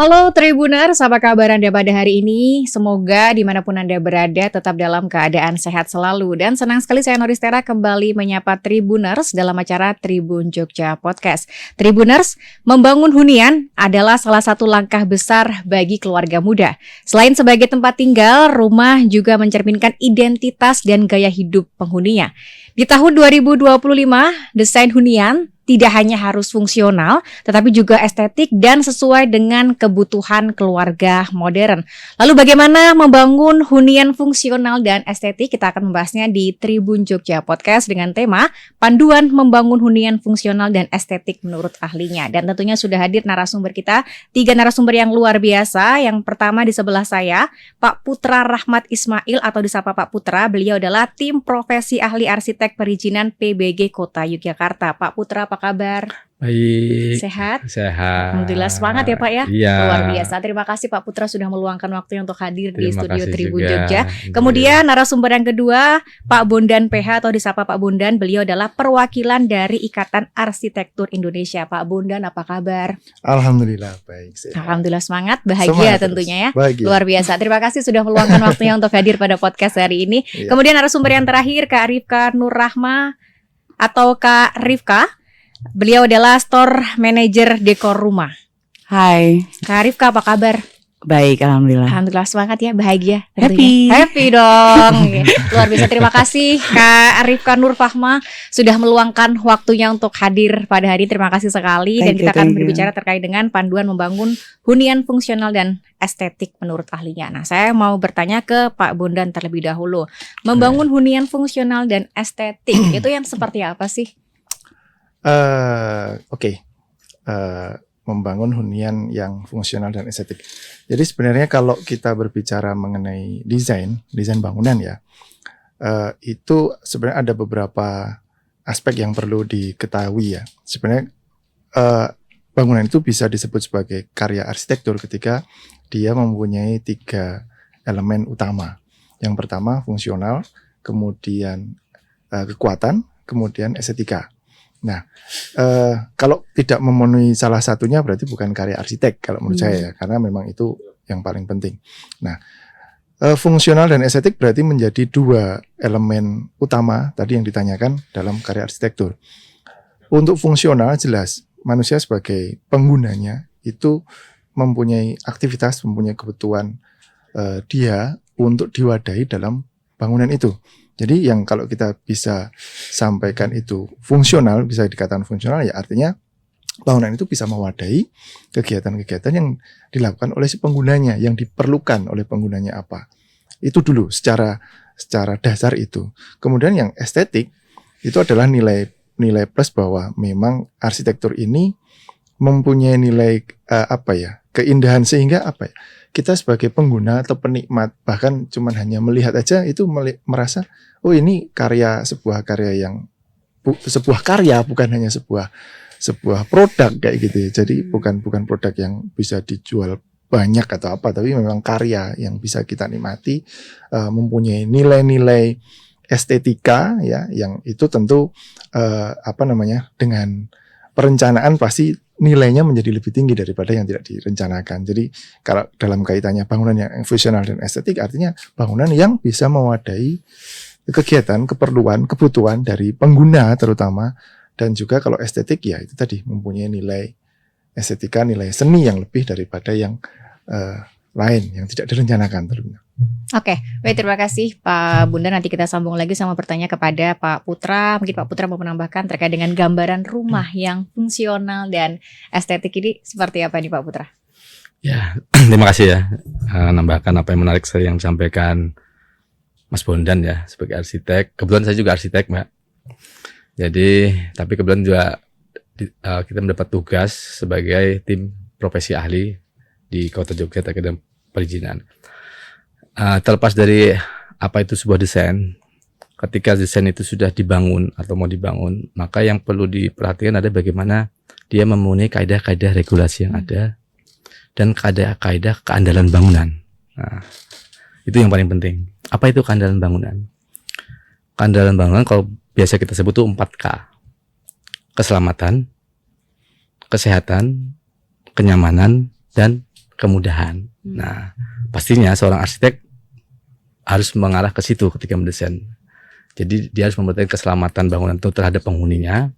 Halo Tribuners, apa kabar Anda pada hari ini? Semoga dimanapun Anda berada tetap dalam keadaan sehat selalu. Dan senang sekali saya Noristera kembali menyapa Tribuners dalam acara Tribun Jogja Podcast. Tribuners, membangun hunian adalah salah satu langkah besar bagi keluarga muda. Selain sebagai tempat tinggal, rumah juga mencerminkan identitas dan gaya hidup penghuninya. Di tahun 2025, desain hunian tidak hanya harus fungsional, tetapi juga estetik dan sesuai dengan kebutuhan keluarga modern. Lalu bagaimana membangun hunian fungsional dan estetik? Kita akan membahasnya di Tribun Jogja Podcast dengan tema Panduan Membangun Hunian Fungsional dan Estetik menurut ahlinya. Dan tentunya sudah hadir narasumber kita, 3 narasumber yang luar biasa. Yang pertama di sebelah saya, Pak Putra Rahmat Ismail atau disapa Pak Putra. Beliau adalah tim profesi ahli arsitek perizinan PBG Kota Yogyakarta. Pak Putra, apa kabar? Baik. Sehat? Sehat. Alhamdulillah, semangat ya Pak ya. Iya. Luar biasa. Terima kasih Pak Putra sudah meluangkan waktunya untuk hadir di studio Tribun juga. Jogja. Kemudian narasumber yang kedua, Pak Bondan PH atau disapa Pak Bondan. Beliau adalah perwakilan dari Ikatan Arsitektur Indonesia. Pak Bondan, apa kabar? Alhamdulillah baik. Alhamdulillah semangat, bahagia Semangat tentunya ya. Bahagia. Luar biasa. Terima kasih sudah meluangkan waktunya untuk hadir pada podcast hari ini. Iya. Kemudian narasumber yang terakhir Kak Rifka Nur Rahma atau Kak Rifka. Beliau adalah store manager dekor rumah. Hai, Kak Rifka, apa kabar? baik, alhamdulillah. Alhamdulillah, semangat ya, bahagia Happy. tentunya. Happy dong. Luar biasa, terima kasih Kak Rifka Nur Fahma sudah meluangkan waktunya untuk hadir pada hari ini. Terima kasih sekali. Dan kita akan berbicara terkait dengan panduan membangun hunian fungsional dan estetik menurut ahlinya. Nah, saya mau bertanya ke Pak Bondan terlebih dahulu. Membangun hunian fungsional dan estetik itu yang seperti apa sih? Membangun hunian yang fungsional dan estetik. Jadi sebenarnya kalau kita berbicara mengenai desain bangunan ya, itu sebenarnya ada beberapa aspek yang perlu diketahui ya. Sebenarnya bangunan itu bisa disebut sebagai karya arsitektur ketika dia mempunyai 3 elemen utama. Yang pertama fungsional, kemudian kekuatan, kemudian estetika. Nah, kalau tidak memenuhi salah satunya berarti bukan karya arsitek kalau menurut saya ya, karena memang itu yang paling penting. Nah, fungsional dan estetik berarti menjadi 2 elemen utama tadi yang ditanyakan dalam karya arsitektur. Untuk fungsional jelas manusia sebagai penggunanya itu mempunyai aktivitas, mempunyai kebutuhan dia untuk diwadahi dalam bangunan itu. Jadi yang kalau kita bisa sampaikan itu fungsional, bisa dikatakan fungsional ya artinya bangunan itu bisa mewadahi kegiatan-kegiatan yang dilakukan oleh si penggunanya, yang diperlukan oleh penggunanya apa. Itu dulu secara dasar itu. Kemudian yang estetik itu adalah nilai plus bahwa memang arsitektur ini mempunyai nilai keindahan sehingga kita sebagai pengguna atau penikmat bahkan cuman hanya melihat aja itu merasa oh ini sebuah karya bukan hanya sebuah produk kayak gitu ya. Jadi bukan produk yang bisa dijual banyak atau apa, tapi memang karya yang bisa kita nikmati, mempunyai nilai-nilai estetika ya, yang itu tentu dengan perencanaan pasti nilainya menjadi lebih tinggi daripada yang tidak direncanakan. Jadi kalau dalam kaitannya bangunan yang fungsional dan estetik artinya bangunan yang bisa mewadahi kegiatan, keperluan, kebutuhan dari pengguna terutama, dan juga kalau estetik ya itu tadi mempunyai nilai estetika, nilai seni yang lebih daripada yang lain yang tidak direncanakan tentunya. Oke, baik, terima kasih Pak Bunda. Nanti kita sambung lagi sama bertanya kepada Pak Putra. Mungkin Pak Putra mau menambahkan terkait dengan gambaran rumah yang fungsional dan estetik ini seperti apa nih Pak Putra? Ya, terima kasih ya. Nambahkan apa yang menarik yang disampaikan Mas Bondan ya sebagai arsitek. Kebetulan saya juga arsitek, Mbak. Jadi, tapi kebetulan juga kita mendapat tugas sebagai tim profesi ahli di Kota Jogja terkait dengan perizinan. Terlepas dari apa itu sebuah desain, ketika desain itu sudah dibangun atau mau dibangun, maka yang perlu diperhatikan ada bagaimana dia memenuhi kaidah-kaidah regulasi yang ada dan kaidah-kaidah keandalan bangunan. Nah, itu yang paling penting. Apa itu keandalan bangunan? Keandalan bangunan kalau biasa kita sebut itu 4K. keselamatan, kesehatan, kenyamanan, dan kemudahan. Nah, pastinya seorang arsitek harus mengarah ke situ ketika mendesain. Jadi dia harus memperhatikan keselamatan bangunan itu terhadap penghuninya,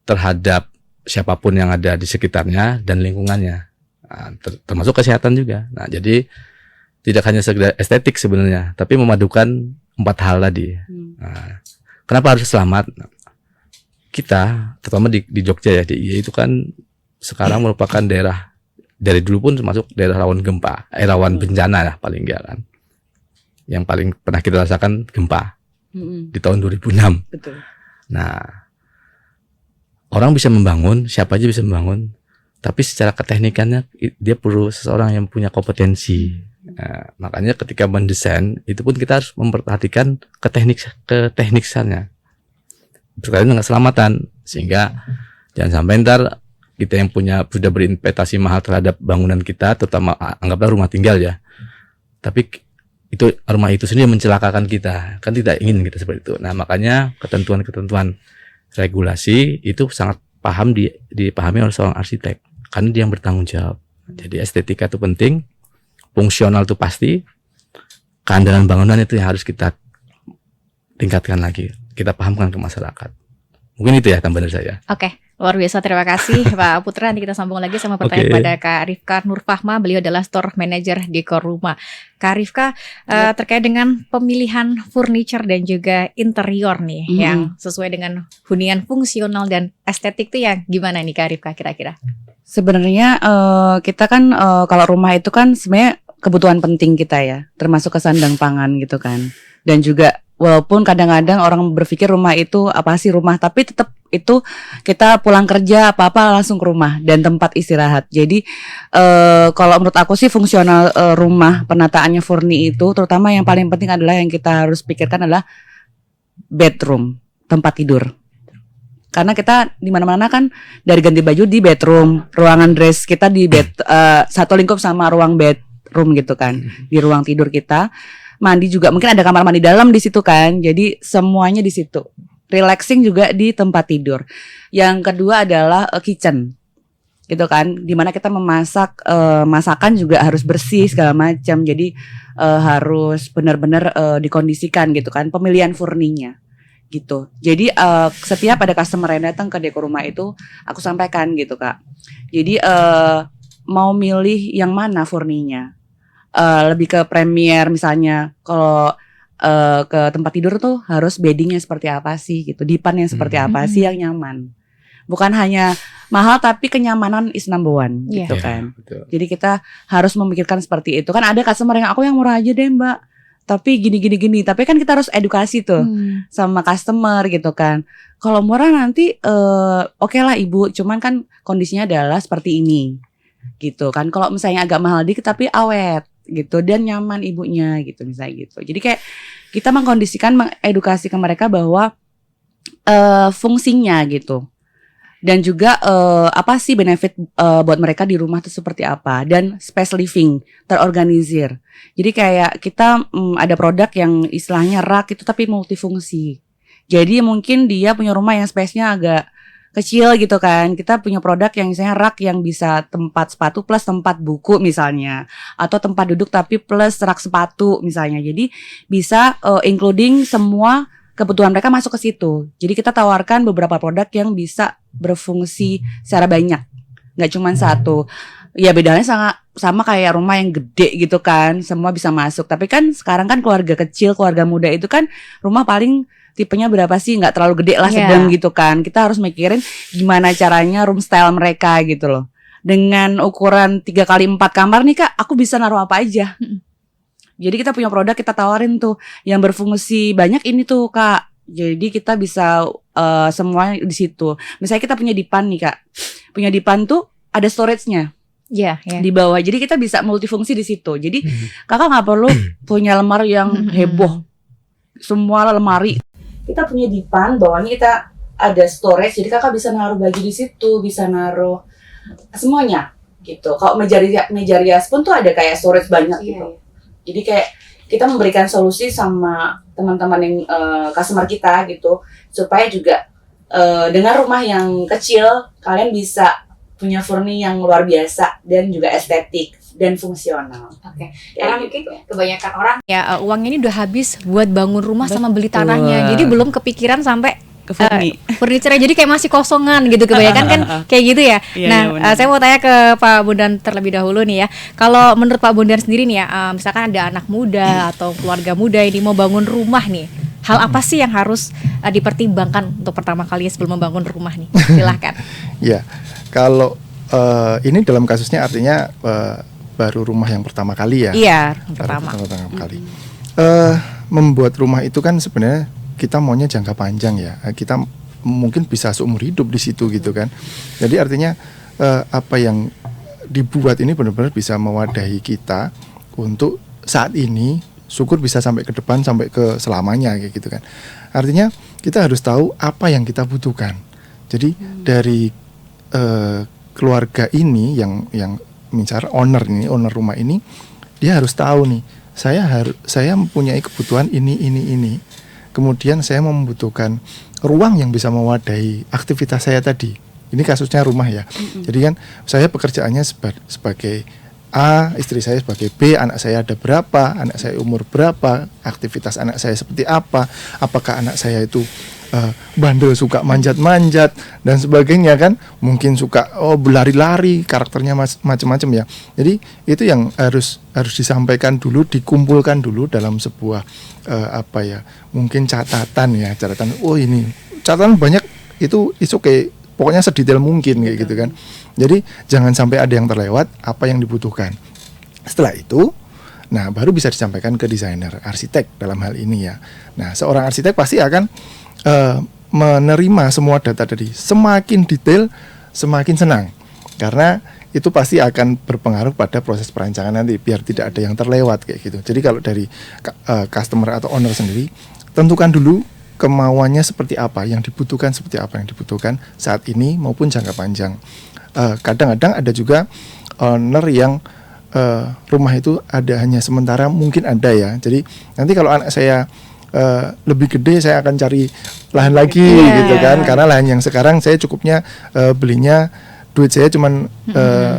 terhadap siapapun yang ada di sekitarnya dan lingkungannya, nah, termasuk kesehatan juga. Nah, jadi tidak hanya sekedar estetik sebenarnya, tapi memadukan 4 hal tadi. Nah, kenapa harus selamat? Kita, terutama di Jogja ya, di IE itu kan sekarang merupakan daerah dari dulu pun termasuk daerah rawan gempa, rawan bencana ya paling enggak kan. Yang paling pernah kita rasakan gempa di tahun 2006. Betul. Nah, orang bisa membangun, siapa aja bisa membangun, tapi secara keteknikannya dia perlu seseorang yang punya kompetensi. Nah, makanya ketika mendesain itu pun kita harus memperhatikan keteknikannya berkaitan dengan keselamatan, sehingga jangan sampai ntar kita yang sudah berinvestasi mahal terhadap bangunan kita, terutama anggaplah rumah tinggal ya, tapi itu rumah itu sendiri mencelakakan kita, kan tidak ingin kita seperti itu. Nah, makanya ketentuan-ketentuan regulasi itu sangat dipahami oleh seorang arsitek, karena dia yang bertanggung jawab. Jadi estetika itu penting, fungsional itu pasti, keandalan bangunan itu yang harus kita tingkatkan lagi, kita pahamkan ke masyarakat. Mungkin itu ya tambahan dari saya. Oke, luar biasa, terima kasih Pak Putra. Nanti kita sambung lagi sama pertanyaan pada Kak Rifka Nurfahma. Beliau adalah store manager Dekor Rumah. Kak Rifka, terkait dengan pemilihan furniture dan juga interior nih, yang sesuai dengan hunian fungsional dan estetik itu yang gimana nih Kak Rifka kira-kira? Sebenarnya kita kan kalau rumah itu kan sebenarnya kebutuhan penting kita ya, termasuk kesandang pangan gitu kan. Dan juga walaupun kadang-kadang orang berpikir rumah itu apa sih rumah, tapi tetap itu kita pulang kerja apa-apa langsung ke rumah dan tempat istirahat. Jadi kalau menurut aku sih fungsional rumah, penataannya Furni itu terutama yang paling penting adalah yang kita harus pikirkan adalah bedroom, tempat tidur. Karena kita di mana-mana kan dari ganti baju di bedroom, ruangan dress kita di satu lingkup sama ruang bedroom gitu kan, di ruang tidur kita. Mandi juga mungkin ada kamar mandi dalam di situ kan. Jadi semuanya di situ. Relaxing juga di tempat tidur. Yang kedua adalah kitchen. Gitu kan. Dimana kita memasak, masakan juga harus bersih segala macam. Jadi harus benar-benar dikondisikan gitu kan. Pemilihan furninya gitu. Jadi setiap ada customer yang datang ke Dekor Rumah itu aku sampaikan gitu Kak. Jadi mau milih yang mana furninya? Lebih ke premier misalnya, kalau ke tempat tidur tuh harus beddingnya seperti apa sih gitu, dipan yang seperti apa sih yang nyaman, bukan hanya mahal tapi kenyamanan is number one gitu kan. Betul. Jadi kita harus memikirkan seperti itu kan. Ada customer yang aku yang murah aja deh Mbak, tapi gini, tapi kan kita harus edukasi tuh sama customer gitu kan. Kalau murah nanti oke lah Ibu, cuman kan kondisinya adalah seperti ini gitu kan. Kalau misalnya agak mahal dikit tapi awet gitu dan nyaman ibunya gitu misalnya gitu. Jadi kayak kita mengedukasi ke mereka bahwa fungsinya gitu. Dan juga apa sih benefit buat mereka di rumah itu seperti apa, dan space living terorganisir. Jadi kayak kita ada produk yang istilahnya rak itu tapi multifungsi. Jadi mungkin dia punya rumah yang space-nya agak kecil gitu kan. Kita punya produk yang misalnya rak yang bisa tempat sepatu plus tempat buku misalnya, atau tempat duduk tapi plus rak sepatu misalnya. Jadi bisa including semua kebutuhan mereka masuk ke situ. Jadi kita tawarkan beberapa produk yang bisa berfungsi secara banyak, nggak cuma satu. Ya bedanya sama kayak rumah yang gede gitu kan, semua bisa masuk. Tapi kan sekarang kan keluarga kecil, keluarga muda itu kan rumah paling tipenya berapa sih, nggak terlalu gede lah, sedang gitu kan. Kita harus mikirin gimana caranya room style mereka gitu loh. Dengan ukuran 3x4 kamar nih Kak, aku bisa naruh apa aja. Jadi kita punya produk kita tawarin tuh yang berfungsi banyak ini tuh Kak. Jadi kita bisa semua di situ. Misalnya kita punya dipan nih Kak. Punya dipan tuh ada storage-nya. Di bawah. Jadi kita bisa multifungsi di situ. Jadi Kakak nggak perlu punya lemari yang heboh. Semua lemari. Kita punya dipan, bawahnya kita ada storage. Jadi Kakak bisa naruh baju di situ, bisa naruh semuanya gitu. Kalau meja rias pun tuh ada kayak storage banyak gitu. Jadi kayak kita memberikan solusi sama teman-teman yang customer kita gitu, supaya juga dengan rumah yang kecil kalian bisa punya furni yang luar biasa dan juga estetik dan fungsional. Oke. Kayak Karena gitu. mungkin kebanyakan orang ya uangnya ini udah habis buat bangun rumah sama beli Betul. tanahnya. Jadi belum kepikiran sampai Ke furni. furniture jadi kayak masih kosongan gitu, kebanyakan kan kayak gitu ya. Iya, Nah, iya, benar. saya mau tanya ke Pak Bondan terlebih dahulu nih ya. Kalau menurut Pak Bondan sendiri nih ya, misalkan ada anak muda atau keluarga muda ini mau bangun rumah nih, hal apa sih yang harus dipertimbangkan untuk pertama kali sebelum membangun rumah nih? Silahkan. Ya, kalau ini dalam kasusnya artinya baru rumah yang pertama kali ya. Iya, yang Baru pertama. kali. Membuat rumah itu kan sebenarnya kita maunya jangka panjang ya. Kita mungkin bisa seumur hidup di situ gitu kan. Jadi artinya apa yang dibuat ini benar-benar bisa mewadahi kita untuk saat ini, syukur bisa sampai ke depan, sampai ke selamanya kayak gitu kan. Artinya kita harus tahu apa yang kita butuhkan. Jadi dari keluarga ini yang misalnya owner rumah ini, dia harus tahu nih, saya mempunyai kebutuhan ini. Kemudian saya membutuhkan ruang yang bisa mewadahi aktivitas saya tadi. Ini kasusnya rumah ya. Jadi kan saya pekerjaannya sebagai A, istri saya sebagai B, anak saya ada berapa, anak saya umur berapa, aktivitas anak saya seperti apa, apakah anak saya itu bandel, suka manjat-manjat dan sebagainya kan, mungkin suka berlari-lari, karakternya macam-macam ya. Jadi itu yang harus disampaikan dulu, dikumpulkan dulu dalam sebuah mungkin catatan. Ini catatan banyak, itu kayak pokoknya sedetail mungkin kayak gitu kan. Jadi jangan sampai ada yang terlewat apa yang dibutuhkan. Setelah itu, nah baru bisa disampaikan ke desainer, arsitek dalam hal ini ya. Nah, seorang arsitek pasti akan menerima semua data tadi. Semakin detail, semakin senang, karena itu pasti akan berpengaruh pada proses perancangan nanti, biar tidak ada yang terlewat kayak gitu. Jadi kalau dari customer atau owner sendiri, tentukan dulu kemauannya seperti apa, yang dibutuhkan seperti apa yang dibutuhkan saat ini maupun jangka panjang. Kadang-kadang ada juga owner yang rumah itu ada hanya sementara, mungkin ada ya. Jadi nanti kalau anak saya lebih gede, saya akan cari lahan lagi gitu kan, karena lahan yang sekarang saya cukupnya belinya, duit saya cuman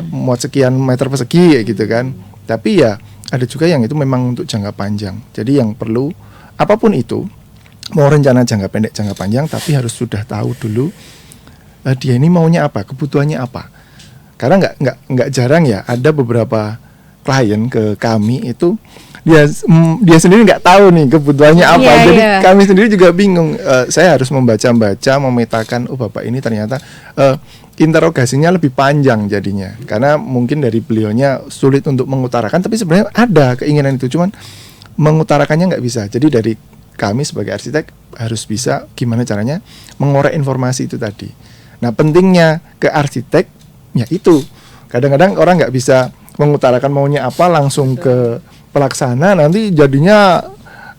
muat sekian meter persegi gitu kan. Tapi ya ada juga yang itu memang untuk jangka panjang. Jadi yang perlu apapun itu, mau rencana jangka pendek, jangka panjang, tapi harus sudah tahu dulu dia ini maunya apa, kebutuhannya apa. Karena nggak jarang ya ada beberapa klien ke kami itu dia sendiri nggak tahu nih kebutuhannya apa. Jadi kami sendiri juga bingung. Saya harus membaca, memetakan. Oh, bapak ini ternyata interogasinya lebih panjang jadinya, karena mungkin dari beliaunya sulit untuk mengutarakan, tapi sebenarnya ada keinginan itu, cuman mengutarakannya nggak bisa. Jadi dari kami sebagai arsitek harus bisa gimana caranya mengorek informasi itu tadi. Nah, pentingnya ke arsitek ya itu. Kadang-kadang orang nggak bisa mengutarakan maunya apa, langsung ke pelaksana, nanti jadinya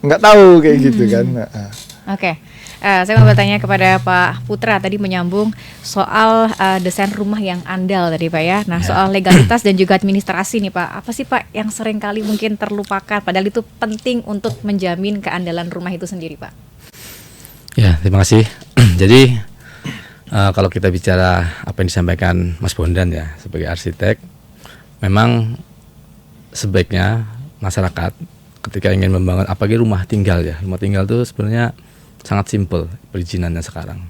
nggak tahu kayak gitu kan. Oke. Saya mau bertanya kepada Pak Putra, tadi menyambung soal desain rumah yang andal tadi Pak ya. Nah, soal legalitas dan juga administrasi nih Pak, apa sih Pak yang sering kali mungkin terlupakan, padahal itu penting untuk menjamin keandalan rumah itu sendiri Pak? Ya, terima kasih. Jadi kalau kita bicara apa yang disampaikan Mas Bondan ya sebagai arsitek, memang sebaiknya masyarakat ketika ingin membangun apalagi rumah tinggal ya, rumah tinggal itu sebenarnya sangat simpel perizinannya sekarang.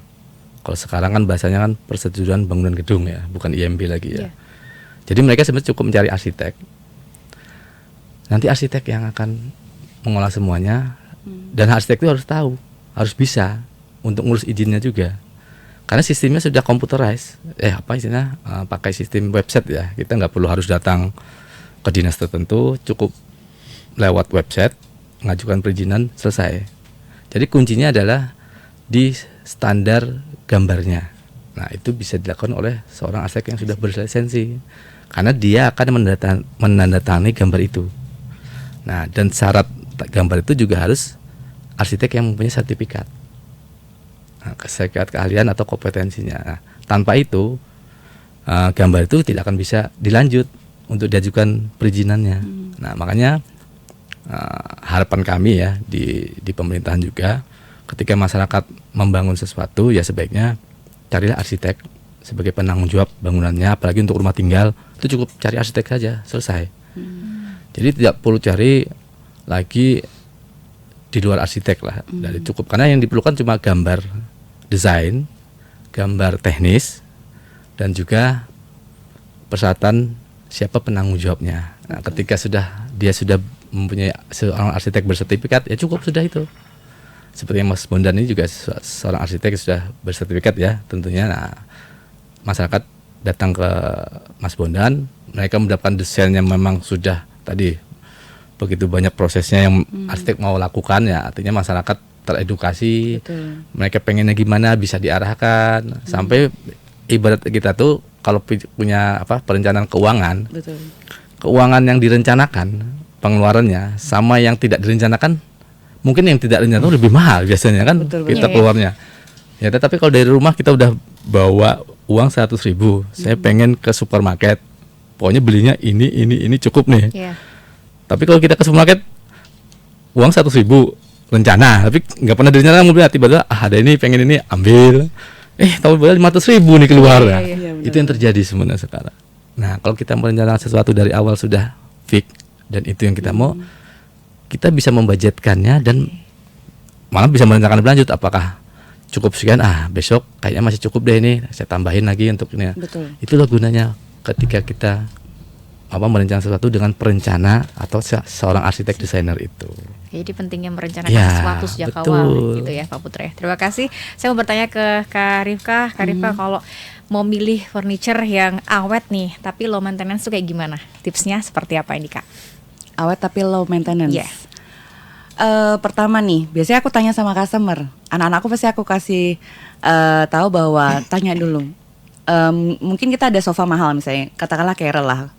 Kalau sekarang kan bahasanya kan persetujuan bangunan gedung ya, bukan IMB lagi ya. Jadi mereka sebenarnya cukup mencari arsitek. Nanti arsitek yang akan mengolah semuanya, dan arsitek itu harus tahu, harus bisa untuk ngurus izinnya juga. Karena sistemnya sudah computerized. Pakai sistem website ya. Kita nggak perlu harus datang ke dinas tertentu, cukup lewat website mengajukan perizinan, selesai. Jadi kuncinya adalah di standar gambarnya. Nah, itu bisa dilakukan oleh seorang arsitek yang sudah berlisensi, karena dia akan menandatangani gambar itu. Nah, dan syarat gambar itu juga harus arsitek yang mempunyai sertifikat, sertifikat keahlian atau kompetensinya. Nah, tanpa itu gambar itu tidak akan bisa dilanjut untuk diajukan perizinannya. Nah, makanya harapan kami ya di pemerintahan juga ketika masyarakat membangun sesuatu ya sebaiknya carilah arsitek sebagai penanggung jawab bangunannya, apalagi untuk rumah tinggal itu cukup cari arsitek saja, selesai. Jadi tidak perlu cari lagi di luar arsitek lah, dari cukup, karena yang diperlukan cuma gambar desain, gambar teknis, dan juga persyaratan siapa penanggung jawabnya. Nah, ketika dia sudah mempunyai seorang arsitek bersertifikat, ya cukup sudah itu. Seperti yang Mas Bondan ini juga seorang arsitek sudah bersertifikat ya, tentunya. Nah, masyarakat datang ke Mas Bondan, mereka mendapatkan desain yang memang sudah tadi begitu banyak prosesnya yang arsitek mau lakukan ya, artinya masyarakat teredukasi. Betul. Mereka pengennya gimana bisa diarahkan sampai ibarat kita tuh kalau punya perencanaan keuangan. Betul. Keuangan yang direncanakan pengeluarannya sama yang tidak direncanakan, mungkin yang tidak direncanakan lebih mahal biasanya kan. Betul, kita keluarnya. Ya, tapi kalau dari rumah kita udah bawa uang 100.000, saya pengen ke supermarket, pokoknya belinya ini cukup nih. Tapi kalau kita ke supermarket uang 100.000 rencana, tapi nggak pernah direncanakan, mobilnya tiba-tiba ada ini pengen ini ambil, tahu berapa 500.000 nih keluar. Itu yang terjadi sebenarnya sekarang. Nah, kalau kita merencanakan sesuatu dari awal sudah fix dan itu yang kita mau, kita bisa membudgetkannya dan malah bisa merencanakan berlanjut, apakah cukup sekian, besok kayaknya masih cukup deh ini, saya tambahin lagi untuk ini. Betul. Itulah gunanya ketika kita merencanakan sesuatu dengan perencana atau seorang arsitek desainer itu. Jadi pentingnya merencanakan sesuatu sejak awal gitu ya Pak Putra. Terima kasih. Saya mau bertanya ke Kak Rifka. Kak Rifka, kalau mau milih furniture yang awet nih tapi low maintenance tuh kayak gimana? Tipsnya seperti apa ini Kak? Awet tapi low maintenance. Yeah. Pertama nih, biasanya aku tanya sama customer. Anak-anakku pasti aku kasih tahu bahwa tanya dulu. Mungkin kita ada sofa mahal misalnya, katakanlah Carrel lah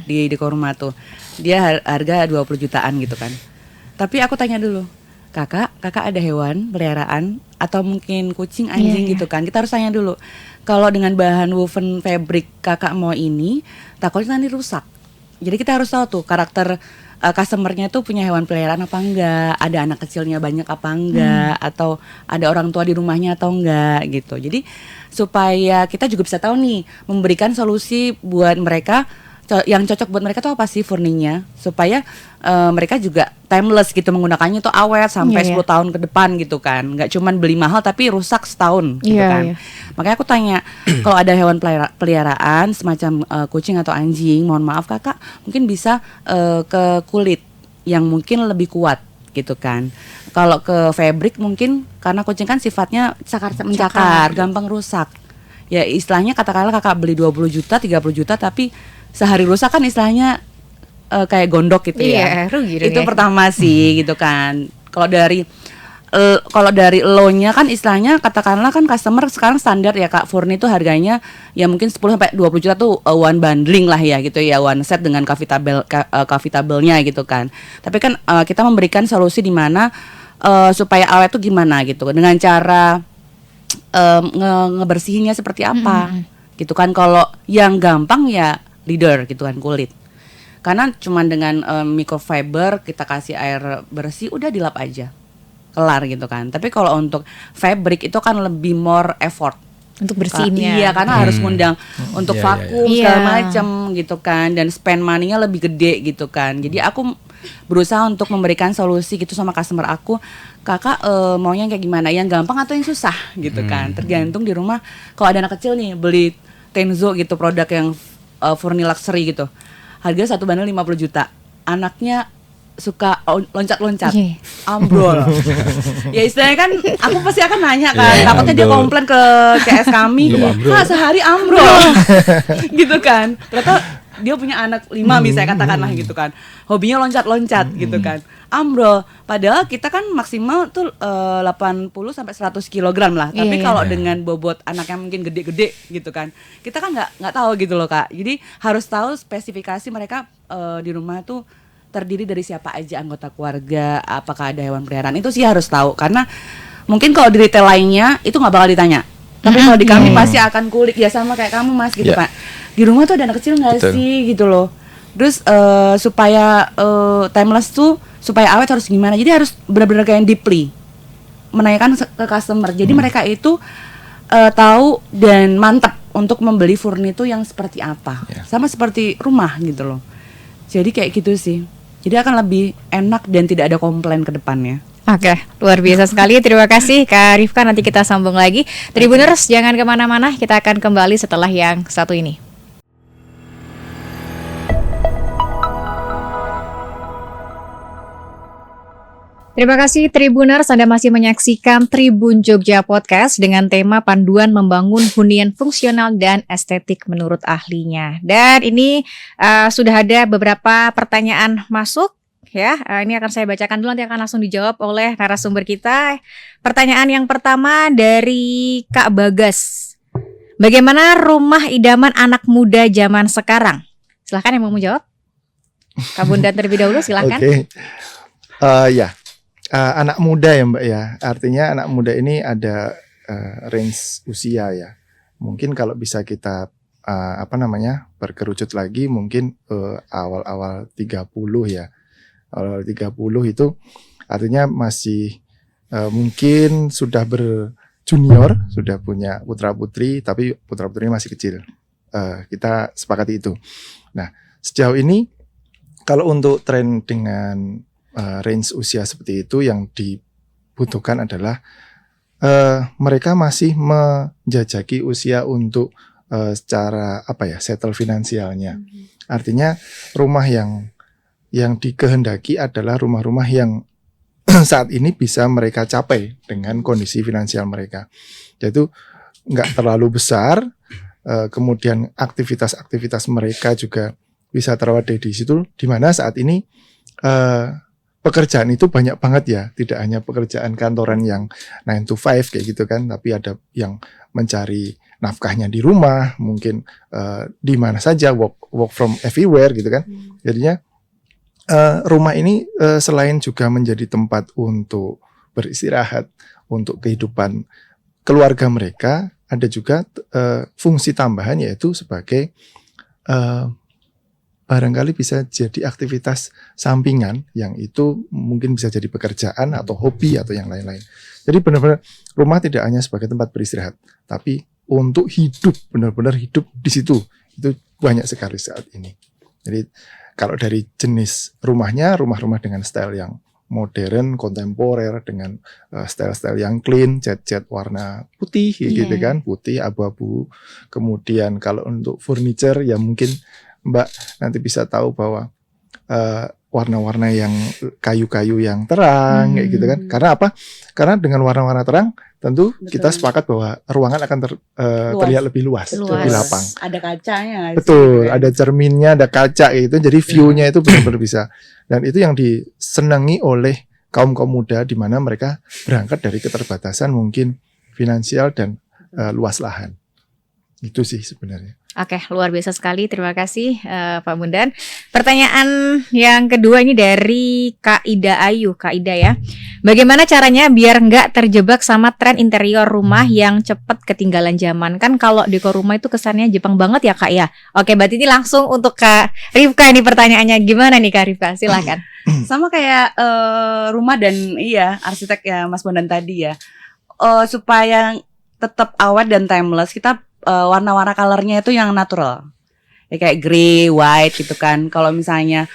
di Korma tuh. Dia harga 20 jutaan gitu kan. Tapi aku tanya dulu, kakak ada hewan peliharaan atau mungkin kucing, anjing gitu kan. Kita harus tanya dulu. Kalau dengan bahan woven fabric kakak mau ini, takutnya nanti rusak. Jadi kita harus tahu tuh karakter customernya tuh punya hewan peliharaan apa enggak, ada anak kecilnya banyak apa enggak, atau ada orang tua di rumahnya atau enggak gitu. Jadi supaya kita juga bisa tahu nih, memberikan solusi buat mereka yang cocok buat mereka tuh apa sih furningnya, supaya mereka juga timeless gitu, menggunakannya tuh awet sampai 10 tahun ke depan gitu kan, nggak cuman beli mahal tapi rusak setahun gitu kan. Makanya aku tanya, kalau ada hewan peliharaan semacam kucing atau anjing, mohon maaf kakak mungkin bisa ke kulit yang mungkin lebih kuat gitu kan. Kalau ke fabric mungkin karena kucing kan sifatnya mencakar, gampang rusak. Ya istilahnya katakanlah kakak beli 20 juta, 30 juta tapi sehari rusak kan istilahnya kayak gondok gitu ya. Rugi itu pertama sih gitu kan. Kalau dari low-nya kan istilahnya katakanlah kan customer sekarang standar ya Kak, Furni itu harganya ya mungkin 10 sampai 20 juta tuh one bundling lah ya gitu ya, one set dengan coffee-table-nya gitu kan. Tapi kan kita memberikan solusi di mana supaya awet tuh gimana gitu dengan cara ngebersihinnya seperti apa gitu kan. Kalau yang gampang ya leather gitu kan, kulit. Karena cuman dengan microfiber kita kasih air bersih udah dilap aja, kelar gitu kan. Tapi kalau untuk fabric itu kan lebih more effort untuk bersihinnya. Iya, karena harus ngundang untuk vakum segala macam gitu kan, dan spend money-nya lebih gede gitu kan. Jadi aku berusaha untuk memberikan solusi gitu sama customer aku. Kakak maunya kayak gimana? Yang gampang atau yang susah gitu kan. Tergantung di rumah. Kalau ada anak kecil nih beli Tenzo gitu, produk yang Furni luxury gitu, harga satu bandel 50 juta. Anaknya suka loncat-loncat, ambrol. Ya istilahnya kan, aku pasti akan nanya kan, takutnya dia komplain ke CS kami, Kak sehari ambrol, gitu kan. Ternyata dia punya anak 5 misalnya katakanlah gitu kan, hobinya loncat-loncat gitu kan, ambrol. Padahal kita kan maksimal tuh 80 sampai 100 kilogram lah. Tapi kalau dengan bobot anak yang mungkin gede-gede gitu kan, kita kan nggak tahu gitu loh Kak. Jadi harus tahu spesifikasi mereka di rumah tuh terdiri dari siapa aja anggota keluarga, apakah ada hewan peliharaan, itu sih harus tahu. Karena mungkin kalau di retail lainnya itu nggak bakal ditanya. Tapi kalau di kami pasti akan kulik ya, sama kayak kamu Mas gitu Pak. Di rumah tuh ada anak kecil nggak sih gitu loh. Terus supaya timeless tuh, supaya awet harus gimana? Jadi harus benar-benar kayak deeply menanyakan ke customer. Jadi mereka itu tahu dan mantap untuk membeli furnitur yang seperti apa. Sama seperti rumah gitu loh. Jadi kayak gitu sih. Jadi akan lebih enak dan tidak ada komplain ke depannya. Oke, luar biasa sekali. Terima kasih Kak Rifka. Nanti kita sambung lagi. Tribuners, jangan kemana-mana. Kita akan kembali setelah yang satu ini. Terima kasih Tribuners, Anda masih menyaksikan Tribun Jogja Podcast dengan tema panduan membangun hunian fungsional dan estetik menurut ahlinya. Dan ini sudah ada beberapa pertanyaan masuk. Ya, ini akan saya bacakan dulu, nanti akan langsung dijawab oleh narasumber kita. Pertanyaan yang pertama dari Kak Bagas. Bagaimana rumah idaman anak muda zaman sekarang? Silahkan yang mau menjawab. Kak Bondan terlebih dahulu, silahkan. Oke. Anak muda ya Mbak ya. Artinya anak muda ini ada range usia ya. Mungkin kalau bisa kita berkerucut lagi mungkin awal-awal 30 ya. Awal 30 itu artinya masih mungkin sudah berjunior, sudah punya putra-putri, tapi putra-putrinya masih kecil. Kita sepakati itu. Nah, sejauh ini kalau untuk tren dengan range usia seperti itu, yang dibutuhkan adalah mereka masih menjajaki usia untuk secara settle finansialnya. Artinya rumah yang dikehendaki adalah rumah-rumah yang saat ini bisa mereka capai dengan kondisi finansial mereka. Yaitu nggak terlalu besar, kemudian aktivitas-aktivitas mereka juga bisa terwadai di situ, di mana saat ini pekerjaan itu banyak banget ya, tidak hanya pekerjaan kantoran yang 9 to 5 kayak gitu kan, tapi ada yang mencari nafkahnya di rumah, mungkin di mana saja, work from everywhere gitu kan. Jadinya rumah ini selain juga menjadi tempat untuk beristirahat, untuk kehidupan keluarga mereka, ada juga fungsi tambahan yaitu sebagai barangkali bisa jadi aktivitas sampingan yang itu mungkin bisa jadi pekerjaan atau hobi atau yang lain-lain. Jadi benar-benar rumah tidak hanya sebagai tempat beristirahat, tapi untuk hidup, benar-benar hidup di situ. Itu banyak sekali saat ini. Jadi kalau dari jenis rumahnya, rumah-rumah dengan style yang modern, kontemporer, dengan style-style yang clean, cat-cat warna putih gitu kan, putih, abu-abu. Kemudian kalau untuk furniture ya mungkin Mbak nanti bisa tahu bahwa warna-warna yang kayu-kayu yang terang kayak gitu kan. Karena apa? Karena dengan warna-warna terang tentu kita sepakat bahwa ruangan akan terlihat lebih luas, lebih lapang. Ada kacanya. Betul, gitu. Ada cerminnya, ada kaca gitu. Jadi view-nya itu benar-benar bisa. Dan itu yang disenangi oleh kaum-kaum muda, di mana mereka berangkat dari keterbatasan mungkin finansial dan luas lahan. Itu sih sebenarnya. Oke, luar biasa sekali. Terima kasih Pak Bondan. Pertanyaan yang kedua ini dari Kak Ida Ayu. Kak Ida ya. Bagaimana caranya biar nggak terjebak sama tren interior rumah yang cepat ketinggalan zaman? Kan kalau dekor rumah itu kesannya Jepang banget ya Kak ya. Oke, berarti ini langsung untuk Kak Rifka ini pertanyaannya. Gimana nih Kak Rifka? Silakan. Sama kayak rumah dan arsitek ya Mas Bondan tadi ya. Supaya tetap awet dan timeless, kita warna-warna colornya itu yang natural ya, kayak grey, white gitu kan. Kalau misalnya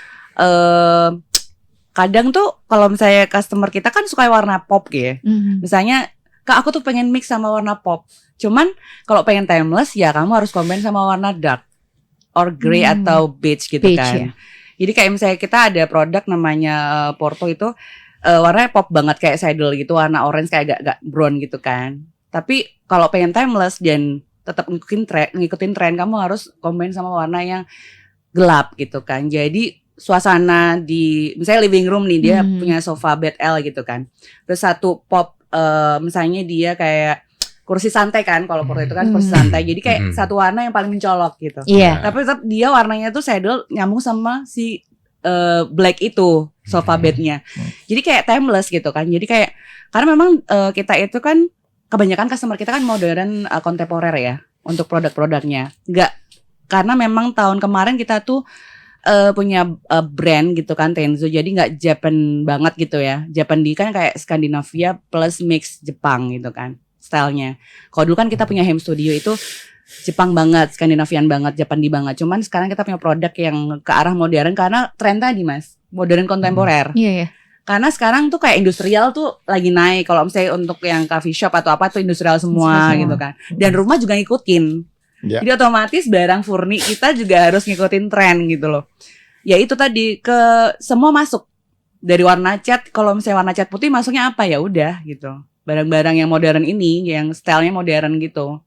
kadang tuh kalau misalnya customer kita kan suka warna pop gitu ya. Misalnya Kak aku tuh pengen mix sama warna pop, cuman kalau pengen timeless ya kamu harus combine sama warna dark or grey atau beige gitu kan ya. Jadi kayak misalnya kita ada produk namanya Porto itu warnanya pop banget kayak saddle gitu, warna orange kayak agak brown gitu kan. Tapi kalau pengen timeless dan tetap ngikutin tren, kamu harus combine sama warna yang gelap gitu kan. Jadi suasana di misalnya living room nih, dia punya sofa bed L gitu kan. Terus satu pop misalnya dia kayak kursi santai kan, kalau Porto itu kan kursi santai. Jadi kayak satu warna yang paling mencolok gitu. Tapi tetap dia warnanya tuh saddle nyambung sama si black itu sofa bednya. Jadi kayak timeless gitu kan. Jadi kayak karena memang kita itu kan kebanyakan customer kita kan modern kontemporer ya untuk produk-produknya. Enggak, karena memang tahun kemarin kita tuh punya brand gitu kan Tenzo, jadi nggak Japan banget gitu ya. Japan di kan kayak Skandinavia plus mix Jepang gitu kan stylenya. Kalau dulu kan kita punya Hem Studio itu Jepang banget, Skandinavian banget, Japan di banget. Cuman sekarang kita punya produk yang ke arah modern karena tren tadi Mas, modern kontemporer. Iya, iya. Karena sekarang tuh kayak industrial tuh lagi naik. Kalau misalnya untuk yang coffee shop atau apa tuh industrial semua Industrial gitu kan. Dan rumah juga ngikutin. Ya. Jadi otomatis barang furni kita juga harus ngikutin tren gitu loh. Ya itu tadi ke semua masuk. Dari warna cat, kalau misalnya warna cat putih masuknya apa ya udah gitu. Barang-barang yang modern ini, yang stylenya modern gitu.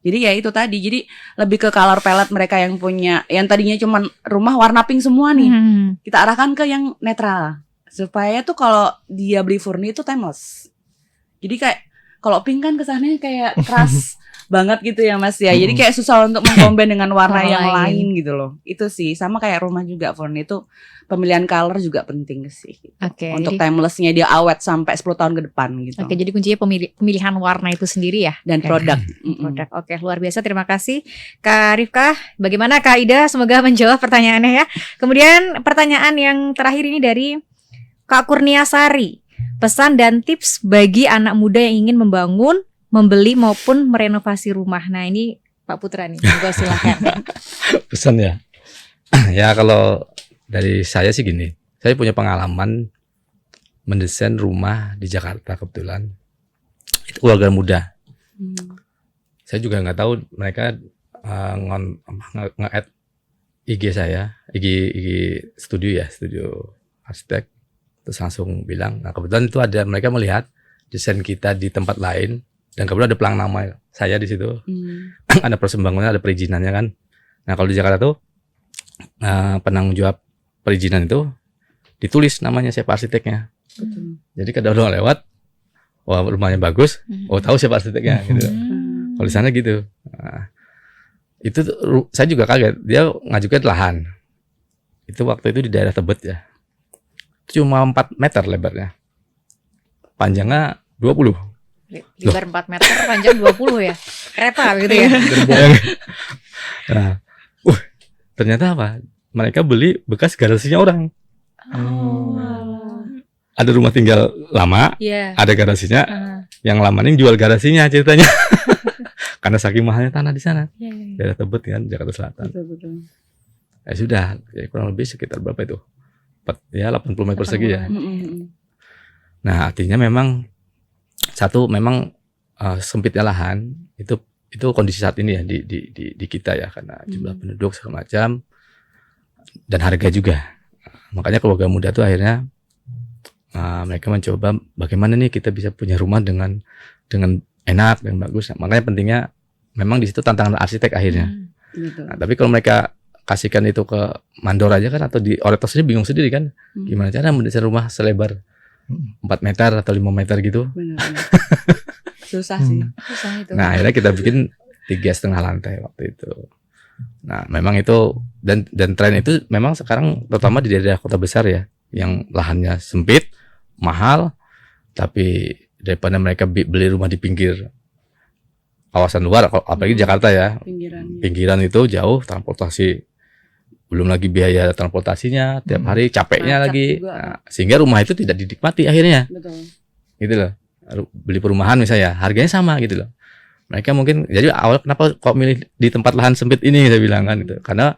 Jadi ya itu tadi. Jadi lebih ke color palette mereka yang punya, yang tadinya cuman rumah warna pink semua nih. Kita arahkan ke yang netral. Supaya tuh kalau dia beli furni itu timeless. Jadi kayak kalau pink kan kesannya kayak keras banget gitu ya Mas ya. Jadi kayak susah untuk mengcombine dengan warna Warna yang lain. lain gitu loh. Itu sih sama kayak rumah juga furni itu pemilihan color juga penting sih. Gitu. Oke, Untuk jadi- timelessnya dia awet sampai 10 tahun ke depan gitu. Oke, jadi kuncinya pemilihan warna itu sendiri ya. Dan Oke. produk. Produk. Oke, luar biasa. Terima kasih Kak Rifkah. Bagaimana Kak Ida? Semoga menjawab pertanyaannya ya. Kemudian pertanyaan yang terakhir ini dari Kak Kurnia Sari. Pesan dan tips bagi anak muda yang ingin membangun, membeli maupun merenovasi rumah. Nah, ini Pak Putra nih. Monggo silakan. Pesan ya. Ya kalau dari saya sih gini. Saya punya pengalaman mendesain rumah di Jakarta kebetulan. Itu keluarga muda. Saya juga nggak tahu mereka nge-add IG saya, IG studio ya, studio arsitek. Terus langsung bilang, nah kebetulan itu ada mereka melihat desain kita di tempat lain dan kebetulan ada pelang nama saya di situ. Ada proses pembangunan, ada perizinannya kan. Nah kalau di Jakarta tuh penanggung jawab perizinan itu ditulis namanya siapa arsiteknya. Betul. Jadi kalau orang lewat, wah rumahnya bagus, oh tahu siapa arsiteknya gitu. Kalau di sana gitu. Nah, itu saya juga kaget. Dia ngajukan lahan. Itu waktu itu di daerah Tebet ya. Cuma 4 meter lebarnya. Panjangnya 20. Lebar 4 meter, panjang 20 ya. Kereta gitu ya. Nah, ternyata apa? Mereka beli bekas garasinya orang. Ada rumah tinggal lama, Iya. ada garasinya. Ah, Yang lama ini jual garasinya ceritanya. Karena saking mahalnya tanah di sana. iya, iya. Daerah Tebet kan, Jakarta Selatan. Betul. Ya sudah, ya kurang lebih sekitar berapa itu? 80 meter persegi ya. Nah, artinya memang satu memang sempitnya lahan itu kondisi saat ini ya di kita ya, karena jumlah penduduk segala macam dan harga juga. Makanya keluarga muda tuh akhirnya mereka mencoba bagaimana nih kita bisa punya rumah dengan enak dan bagus. Nah, makanya pentingnya memang di situ tantangan arsitek akhirnya. Betul. Nah, tapi kalau mereka kasihkan itu ke mandor aja kan, atau di orientasnya bingung sendiri kan, gimana cara mendesain rumah selebar 4 meter atau 5 meter gitu. Benar. Susah sih. Susah itu. Nah akhirnya kita bikin 3,5 lantai waktu itu. Nah memang itu dan tren itu memang sekarang terutama di daerah kota besar ya, yang lahannya sempit, mahal, tapi daripada mereka beli rumah di pinggir kawasan luar, apalagi Jakarta ya, pinggiran itu jauh, transportasi belum lagi biaya transportasinya tiap hari, capeknya Macet lagi. juga. Nah, sehingga rumah itu tidak dinikmati akhirnya. Betul. Gitu loh. Beli perumahan misalnya, harganya sama gitu loh. Mereka mungkin, jadi awal kenapa kok milih di tempat lahan sempit ini, saya bilang kan gitu. Karena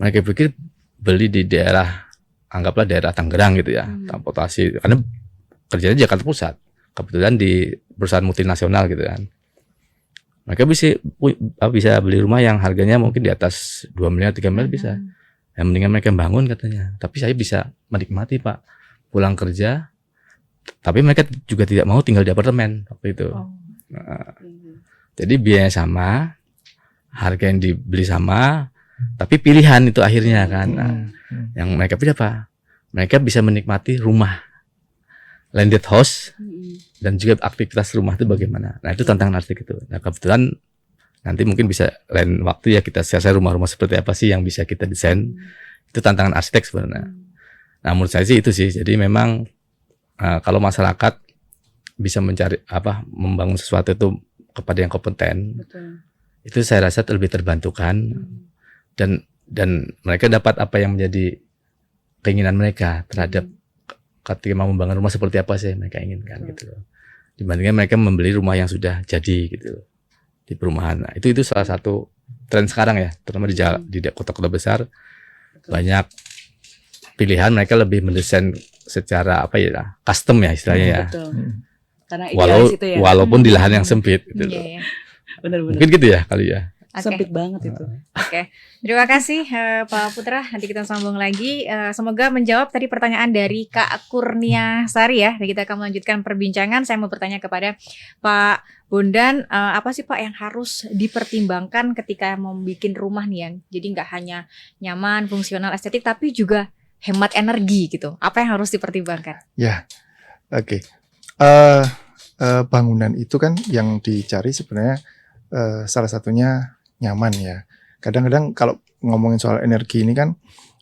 mereka pikir beli di daerah, anggaplah daerah Tangerang gitu ya, transportasi. Karena kerjanya Jakarta Pusat. Kebetulan di perusahaan multinasional gitu kan. Mereka bisa beli rumah yang harganya mungkin di atas 2 miliar, 3 miliar bisa. Yang mendingan mereka bangun katanya. Tapi saya bisa menikmati Pak, pulang kerja. Tapi mereka juga tidak mau tinggal di apartemen waktu itu. Nah, jadi biayanya sama, harga yang dibeli sama, tapi pilihan itu akhirnya kan. Nah, yang mereka pilih apa? Mereka bisa menikmati rumah, landed house, dan juga aktivitas rumah itu bagaimana. Nah itu tantangan arsitek itu. Nah kebetulan nanti mungkin bisa lain waktu ya kita share rumah-rumah seperti apa sih yang bisa kita desain. Itu tantangan arsitek sebenarnya. Nah menurut saya sih itu sih. Jadi memang kalau masyarakat bisa mencari membangun sesuatu itu kepada yang kompeten, Betul. itu saya rasa lebih terbantukan. Dan dan mereka dapat apa yang menjadi keinginan mereka terhadap ketika mau membangun rumah seperti apa sih mereka inginkan gitu loh. Dibandingkan mereka membeli rumah yang sudah jadi gitu loh, di perumahan. Nah, itu salah satu tren sekarang ya, terutama di kota-kota besar. Banyak pilihan, mereka lebih mendesain secara apa ya, custom ya istilahnya ya. Betul. Karena idealis itu ya. Walaupun di lahan yang sempit gitu loh. Iya, iya. Benar-benar. Mungkin gitu ya kali ya. Oke. Sempit banget itu. Oke, terima kasih Pak Putra. Nanti kita sambung lagi. Semoga menjawab tadi pertanyaan dari Kak Kurnia Sari ya. Dan kita akan melanjutkan perbincangan. Saya mau bertanya kepada Pak Bondan, apa sih Pak yang harus dipertimbangkan ketika mau bikin rumah nih yang jadi nggak hanya nyaman, fungsional, estetik, tapi juga hemat energi gitu. Apa yang harus dipertimbangkan? Ya, oke. Bangunan itu kan yang dicari sebenarnya salah satunya nyaman ya. Kadang-kadang kalau ngomongin soal energi ini kan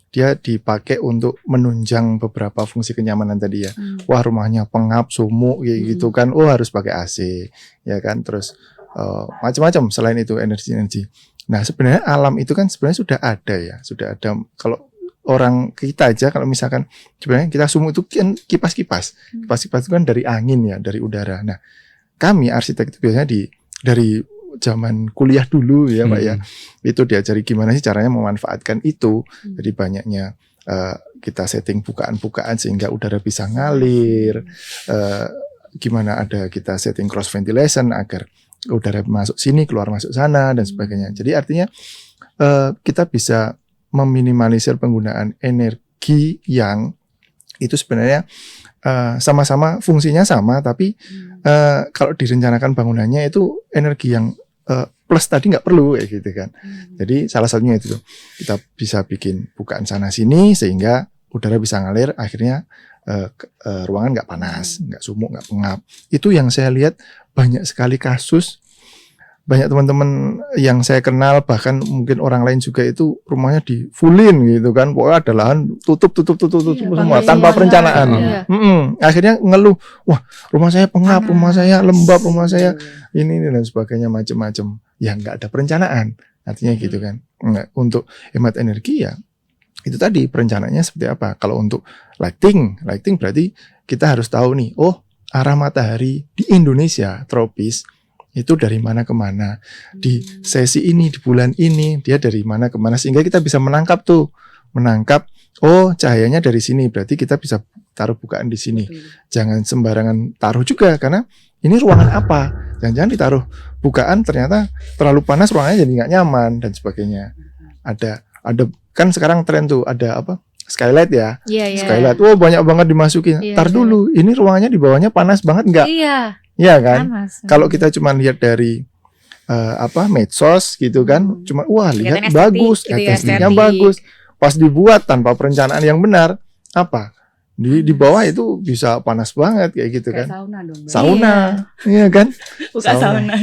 dia dipakai untuk menunjang beberapa fungsi kenyamanan tadi ya. Wah, rumahnya pengap, sumuk gitu kan. Oh, harus pakai AC ya kan. Terus macam-macam selain itu energi-energi. Nah, sebenarnya alam itu kan sebenarnya sudah ada ya. Sudah ada. Kalau orang kita aja kalau misalkan sebenarnya kita sumuk itu kan kipas-kipas. Kipas-kipas itu kan dari angin ya, dari udara. Nah, kami arsitek itu biasanya dari zaman kuliah dulu ya Pak ya, itu diajari gimana sih caranya memanfaatkan itu. Jadi banyaknya kita setting bukaan-bukaan sehingga udara bisa ngalir, gimana ada kita setting cross ventilation agar udara masuk sini keluar masuk sana dan sebagainya. Jadi artinya kita bisa meminimalisir penggunaan energi yang itu sebenarnya sama-sama fungsinya sama, tapi kalau direncanakan bangunannya itu energi yang plus tadi nggak perlu kayak gitu kan. Jadi salah satunya itu tuh, kita bisa bikin bukaan sana sini sehingga udara bisa ngalir, akhirnya ruangan nggak panas, nggak sumuk, nggak pengap. Itu yang saya lihat banyak sekali kasus. Banyak teman-teman yang saya kenal, bahkan mungkin orang lain juga itu rumahnya di fullin gitu kan. Pokoknya ada lahan tutup semua tanpa perencanaan. Akhirnya ngeluh, wah rumah saya pengap, rumah saya lembab, rumah saya ini dan sebagainya macam-macam. Ya nggak ada perencanaan, artinya gitu kan. Nah, untuk hemat energi ya itu tadi perencanaannya seperti apa. Kalau untuk lighting berarti kita harus tahu nih, oh arah matahari di Indonesia tropis itu dari mana ke mana, di sesi ini, di bulan ini, dia dari mana ke mana, sehingga kita bisa menangkap, oh cahayanya dari sini, berarti kita bisa taruh bukaan di sini. Jangan sembarangan taruh juga, karena ini ruangan apa, jangan-jangan ditaruh bukaan, ternyata terlalu panas, ruangannya jadi nggak nyaman, dan sebagainya. Ada kan sekarang tren tuh, ada apa, skylight ya, skylight, banyak banget dimasukin, tar dulu, ini ruangannya di bawahnya panas banget nggak? Iya kan? Kalau kita cuma lihat dari medsos gitu kan, cuma lihat bagus, gitu estetiknya bagus. Pas dibuat tanpa perencanaan yang benar, di bawah itu bisa panas banget kayak gitu kan. Sauna dong. Sauna, iya kan? Bukan sauna.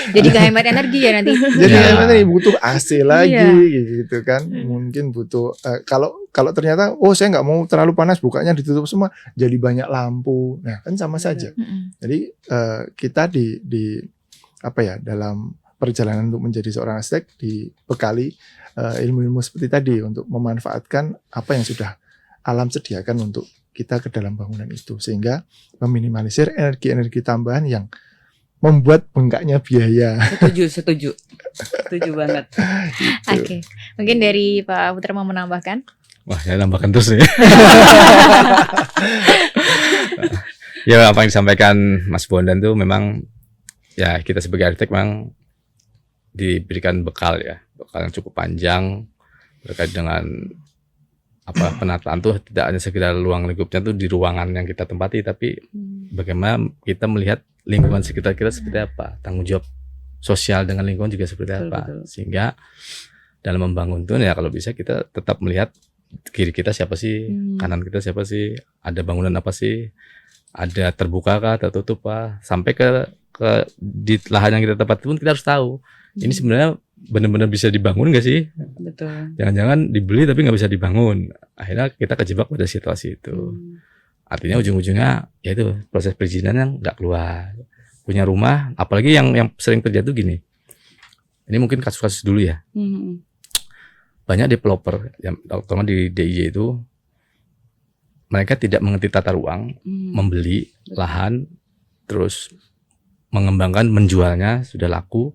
Jadi gak hemat energi ya nanti. Jadi hemat energi, butuh AC lagi gitu kan. Mungkin butuh kalau ternyata saya nggak mau terlalu panas, bukanya ditutup semua, jadi banyak lampu. Nah, kan sama saja. Jadi kita di dalam perjalanan untuk menjadi seorang arsitek dibekali ilmu-ilmu seperti tadi untuk memanfaatkan apa yang sudah alam sediakan untuk kita ke dalam bangunan itu, sehingga meminimalisir energi-energi tambahan yang membuat bengkaknya biaya. Setuju banget. Oke. Mungkin dari Pak Putra mau menambahkan? Wah, saya nambahkan terus nih. Ya, apa yang disampaikan Mas Bondan tuh memang ya kita sebagai arsitek memang diberikan bekal yang cukup panjang terkait dengan penataan tuh tidak hanya sekedar ruang lingkupnya tuh di ruangan yang kita tempati, tapi bagaimana kita melihat lingkungan sekitar kita seperti apa, tanggung jawab sosial dengan lingkungan juga seperti apa. Sehingga dalam membangun tuh ya kalau bisa kita tetap melihat kiri kita siapa sih, kanan kita siapa sih, ada bangunan apa sih, ada terbuka kah, tertutup kah, sampai ke di lahan yang kita tempati pun kita harus tahu ini sebenarnya benar-benar bisa dibangun nggak sih? Betul. Jangan-jangan dibeli tapi nggak bisa dibangun. Akhirnya kita kejebak pada situasi itu. Artinya ujung-ujungnya ya itu proses perizinan yang nggak keluar. Punya rumah, apalagi yang sering terjadi tuh gini. Ini mungkin kasus-kasus dulu ya. banyak developer yang terutama di DIY itu mereka tidak mengerti tata ruang, membeli lahan, terus mengembangkan, menjualnya sudah laku,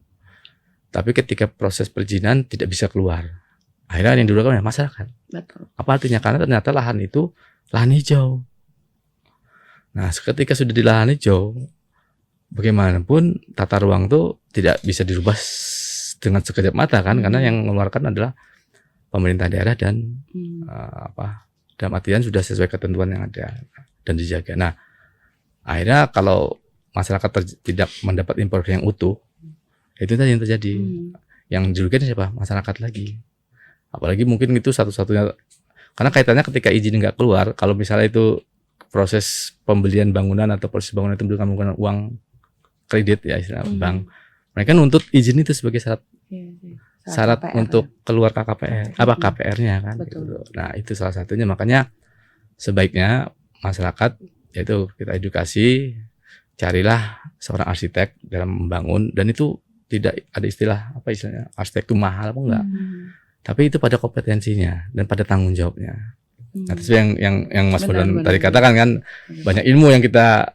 tapi ketika proses perizinan tidak bisa keluar. Akhirnya yang dirugikan oleh masyarakat. Betul. Apa artinya? Karena ternyata lahan itu lahan hijau. Nah, ketika sudah di lahan hijau, bagaimanapun tata ruang itu tidak bisa dirubah dengan sekejap mata kan, karena yang mengeluarkan adalah pemerintah daerah dan dalam artian sudah sesuai ketentuan yang ada dan dijaga. Nah, akhirnya kalau masyarakat tidak mendapat informasi yang utuh, itu tadi yang terjadi. Yang dirugikan siapa? Masyarakat lagi. Apalagi mungkin itu satu-satunya, karena kaitannya ketika izin nggak keluar, kalau misalnya itu proses pembelian bangunan atau proses bangunan itu menggunakan uang kredit ya istilah bank, mereka nuntut izin itu sebagai syarat KPR, untuk keluar KPR, KPR-nya kan. Betul. Gitu. Nah itu salah satunya, makanya sebaiknya masyarakat yaitu kita edukasi, carilah seorang arsitek dalam membangun, dan itu tidak ada istilah apa istilahnya arsitek itu mahal apa enggak, tapi itu pada kompetensinya dan pada tanggung jawabnya. Nah, itu yang Mas Bondan tadi katakan kan, banyak ilmu yang kita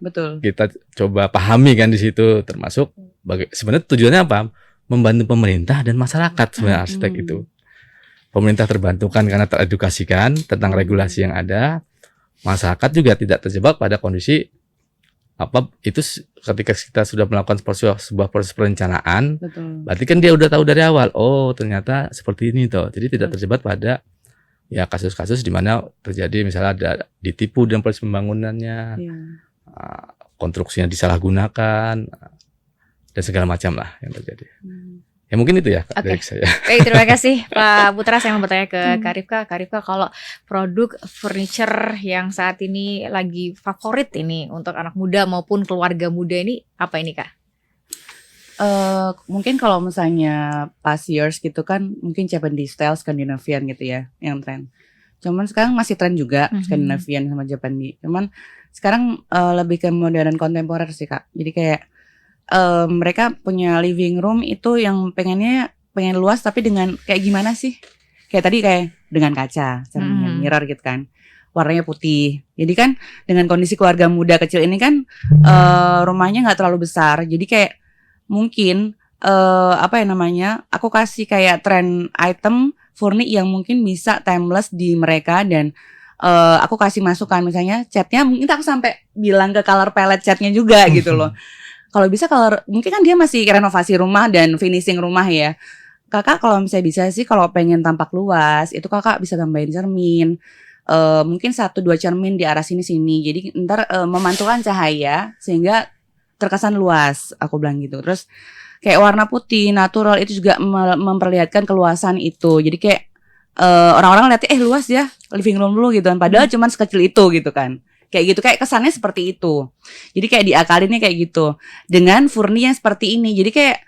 coba pahami kan di situ, termasuk sebenarnya tujuannya apa? Membantu pemerintah dan masyarakat sebenarnya arsitek itu. Pemerintah terbantukan karena teredukasikan tentang regulasi yang ada, masyarakat juga tidak terjebak pada kondisi apa itu ketika kita sudah melakukan sebuah proses perencanaan. Berarti kan dia udah tahu dari awal, oh ternyata seperti ini toh. Jadi tidak terjebak pada ya kasus-kasus di mana terjadi misalnya ada ditipu dalam proses pembangunannya, konstruksinya disalahgunakan dan segala macam lah yang terjadi. Ya mungkin itu ya dari saya. Baik, terima kasih Pak Putra. Saya mau bertanya ke Kak Rifka, kalau produk furniture yang saat ini lagi favorit ini untuk anak muda maupun keluarga muda ini apa ini Kak? Mungkin kalau misalnya past years gitu kan, mungkin Japanese style, Scandinavian gitu ya yang tren. Cuman sekarang masih tren juga Scandinavian sama Japanese. Cuman sekarang lebih ke modern kontemporer sih Kak. Jadi kayak mereka punya living room itu yang pengen luas tapi dengan kayak gimana sih? Kayak tadi kayak dengan kaca, cermin, mirror gitu kan. Warnanya putih. Jadi kan dengan kondisi keluarga muda kecil ini kan rumahnya nggak terlalu besar. Jadi kayak mungkin aku kasih kayak trend item furni yang mungkin bisa timeless di mereka, dan aku kasih masukan misalnya catnya, mungkin aku sampai bilang ke color palette catnya juga gitu loh. Kalau bisa color, mungkin kan dia masih renovasi rumah dan finishing rumah ya. Kakak kalau misalnya bisa sih, kalau pengen tampak luas itu kakak bisa tambahin cermin. Mungkin 1-2 cermin di arah sini-sini. Jadi ntar memantulkan cahaya sehingga terkesan luas, aku bilang gitu. Terus kayak warna putih natural itu juga memperlihatkan keluasan itu. Jadi kayak orang-orang lihatnya luas ya living room dulu gitu kan, padahal cuman sekecil itu gitu kan. Kayak gitu, kayak kesannya seperti itu. Jadi kayak diakalinnya kayak gitu dengan furni yang seperti ini. Jadi kayak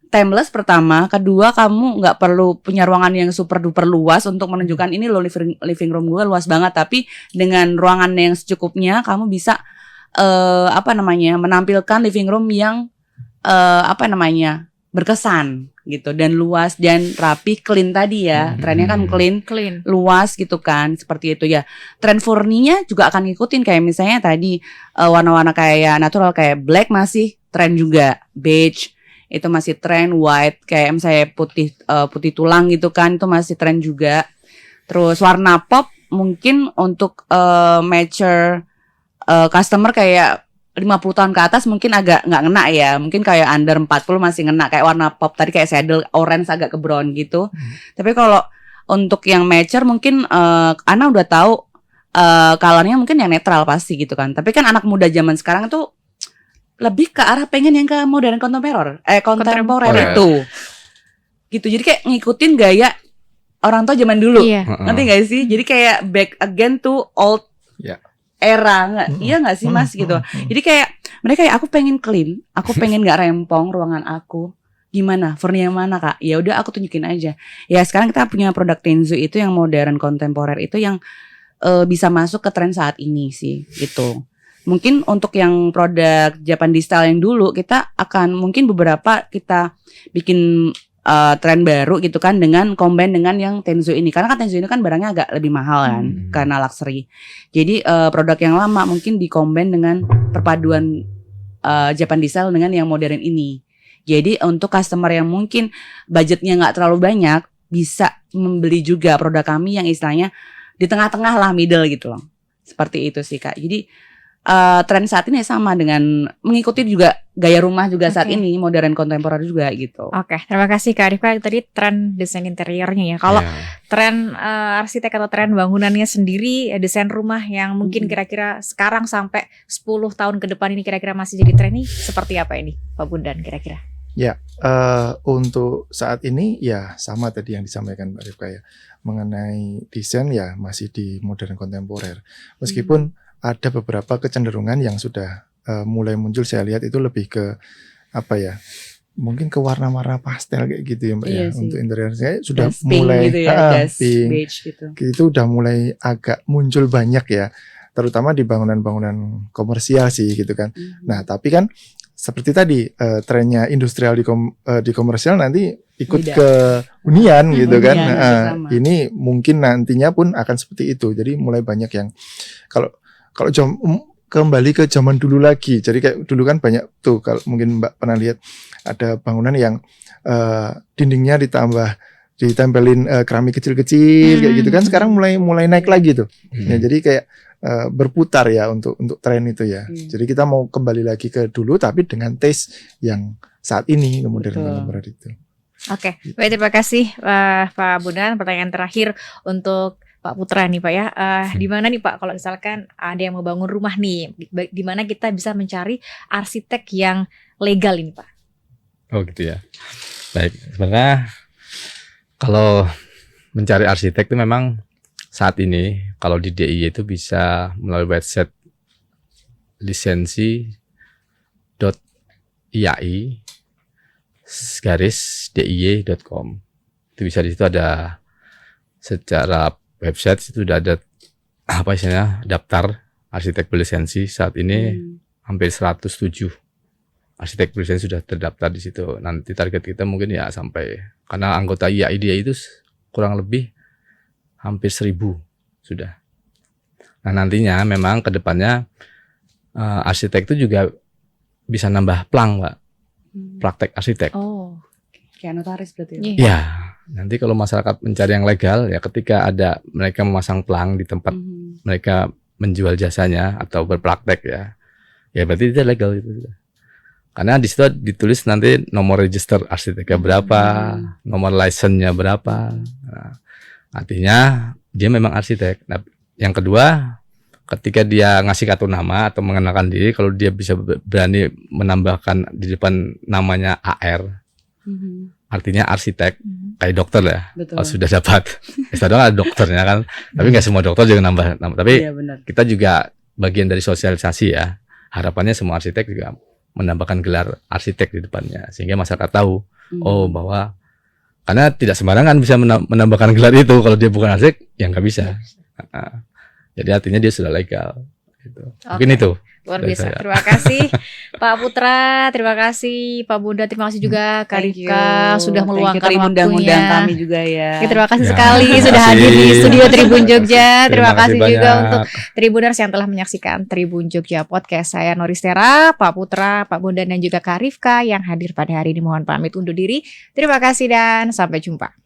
timeless pertama, kedua kamu nggak perlu punya ruangan yang super duper luas untuk menunjukkan ini loh living room gue luas banget, tapi dengan ruangan yang secukupnya kamu bisa menampilkan living room yang berkesan gitu, dan luas dan rapi, clean tadi ya. Trennya kan clean, luas gitu kan, seperti itu ya. Tren furninya juga akan ngikutin, kayak misalnya tadi warna-warna kayak natural kayak black masih tren juga, beige itu masih tren, white kayak misalnya putih tulang gitu kan, itu masih tren juga. Terus warna pop mungkin untuk mature customer kayak 50 tahun ke atas mungkin agak nggak ngena ya. Mungkin kayak under 40 masih ngena, kayak warna pop tadi kayak saddle orange agak ke brown gitu. Tapi kalau untuk yang mature mungkin Ana udah tahu colornya mungkin yang netral pasti gitu kan. Tapi kan anak muda zaman sekarang tuh lebih ke arah pengen yang ke modern kontemporer itu. Gitu. Jadi kayak ngikutin gaya orang tua zaman dulu. Ngerti gak sih? Jadi kayak back again to old era, iya nggak sih Mas gitu. Jadi kayak mereka aku pengen clean, aku pengen nggak rempong ruangan aku. Gimana? Furni yang mana Kak? Ya udah aku tunjukin aja. Ya sekarang kita punya produk Tenzu itu yang modern kontemporer itu yang bisa masuk ke tren saat ini sih gitu. Mungkin untuk yang produk Japanese style yang dulu kita akan mungkin beberapa kita bikin tren baru gitu kan dengan combine dengan yang Tenzo ini. Karena kan Tenzo ini kan barangnya agak lebih mahal kan karena luxury. Jadi produk yang lama mungkin di-combine dengan perpaduan Japan Diesel dengan yang modern ini. Jadi untuk customer yang mungkin budgetnya nggak terlalu banyak bisa membeli juga produk kami yang istilahnya di tengah-tengah lah, middle gitu loh. Seperti itu sih Kak. Jadi tren saat ini sama dengan mengikuti juga gaya rumah juga saat ini, modern kontemporer juga gitu. Oke, terima kasih Kak Arifka. Tadi tren desain interiornya ya. Kalau tren arsitek atau tren bangunannya sendiri, desain rumah yang mungkin kira-kira sekarang sampai 10 tahun ke depan ini kira-kira masih jadi tren nih, seperti apa ini Pak Bondan kira-kira? Ya, untuk saat ini ya sama tadi yang disampaikan Mbak Rifka ya. Mengenai desain ya masih di modern kontemporer. Meskipun ada beberapa kecenderungan yang sudah mulai muncul, saya lihat itu lebih ke apa ya, mungkin ke warna-warna pastel kayak gitu ya Mbak ya. Untuk interior saya sudah mulai gitu ya, beige gitu. Itu udah mulai agak muncul banyak ya, terutama di bangunan-bangunan komersial sih gitu kan. Nah tapi kan seperti tadi trennya industrial di komersial nanti ikut ke hunian gitu kan. Ini mungkin nantinya pun akan seperti itu. Jadi mulai banyak yang kalau kembali ke zaman dulu lagi. Jadi kayak dulu kan banyak tuh, kalau mungkin Mbak pernah lihat ada bangunan yang dindingnya ditempelin keramik kecil-kecil kayak gitu kan. Sekarang mulai naik lagi tuh. Ya, jadi kayak berputar ya untuk tren itu ya. Jadi kita mau kembali lagi ke dulu tapi dengan taste yang saat ini modern itu. Oke, baik, terima kasih Pak Bondan. Pertanyaan terakhir untuk Pak Putra nih Pak ya, di mana nih Pak kalau misalkan ada yang mau bangun rumah nih, di mana kita bisa mencari arsitek yang legal ini Pak? Oh gitu ya. Baik, sebenarnya kalau mencari arsitek itu memang saat ini kalau di DIY itu bisa melalui website lisensi.iai/diy.com. Itu bisa, di situ ada secara website itu sudah ada apa istilahnya daftar arsitek berlisensi. Saat ini hampir 107 arsitek berlisensi sudah terdaftar di situ. Nanti target kita mungkin ya sampai, karena anggota IAI itu kurang lebih hampir 1000 sudah. Nah nantinya memang kedepannya arsitek itu juga bisa nambah plang Pak, praktek arsitek. Oh, kayak notaris berarti ya? Ya, nanti kalau masyarakat mencari yang legal ya, ketika ada mereka memasang plang di tempat mereka menjual jasanya atau berpraktek ya berarti itu legal itu. Karena di situ ditulis nanti nomor register arsiteknya berapa, nomor license-nya berapa. Nah, artinya dia memang arsitek. Nah, yang kedua, ketika dia ngasih kartu nama atau mengenalkan diri, kalau dia bisa berani menambahkan di depan namanya AR, artinya arsitek, kayak dokter ya. Kalau sudah dapat, ada dokternya kan. Tapi nggak semua dokter juga nambah nama. Tapi kita juga bagian dari sosialisasi ya. Harapannya semua arsitek juga menambahkan gelar arsitek di depannya, sehingga masyarakat tahu, bahwa karena tidak sembarangan bisa menambahkan gelar itu. Kalau dia bukan arsitek, ya nggak bisa. Jadi artinya dia sudah legal. Gitu. Mungkin itu. Luar biasa. Terima kasih Pak Putra, terima kasih Pak Bondan, terima kasih juga Kak Rifka sudah meluangkan waktunya. Kami juga ya. Terima kasih sekali sudah hadir di studio Tribun Jogja. Terima kasih juga untuk Tribuners yang telah menyaksikan Tribun Jogja Podcast. Saya Noristera, Pak Putra, Pak Bondan dan juga Kak Rifka yang hadir pada hari ini. Mohon pamit undur diri. Terima kasih dan sampai jumpa.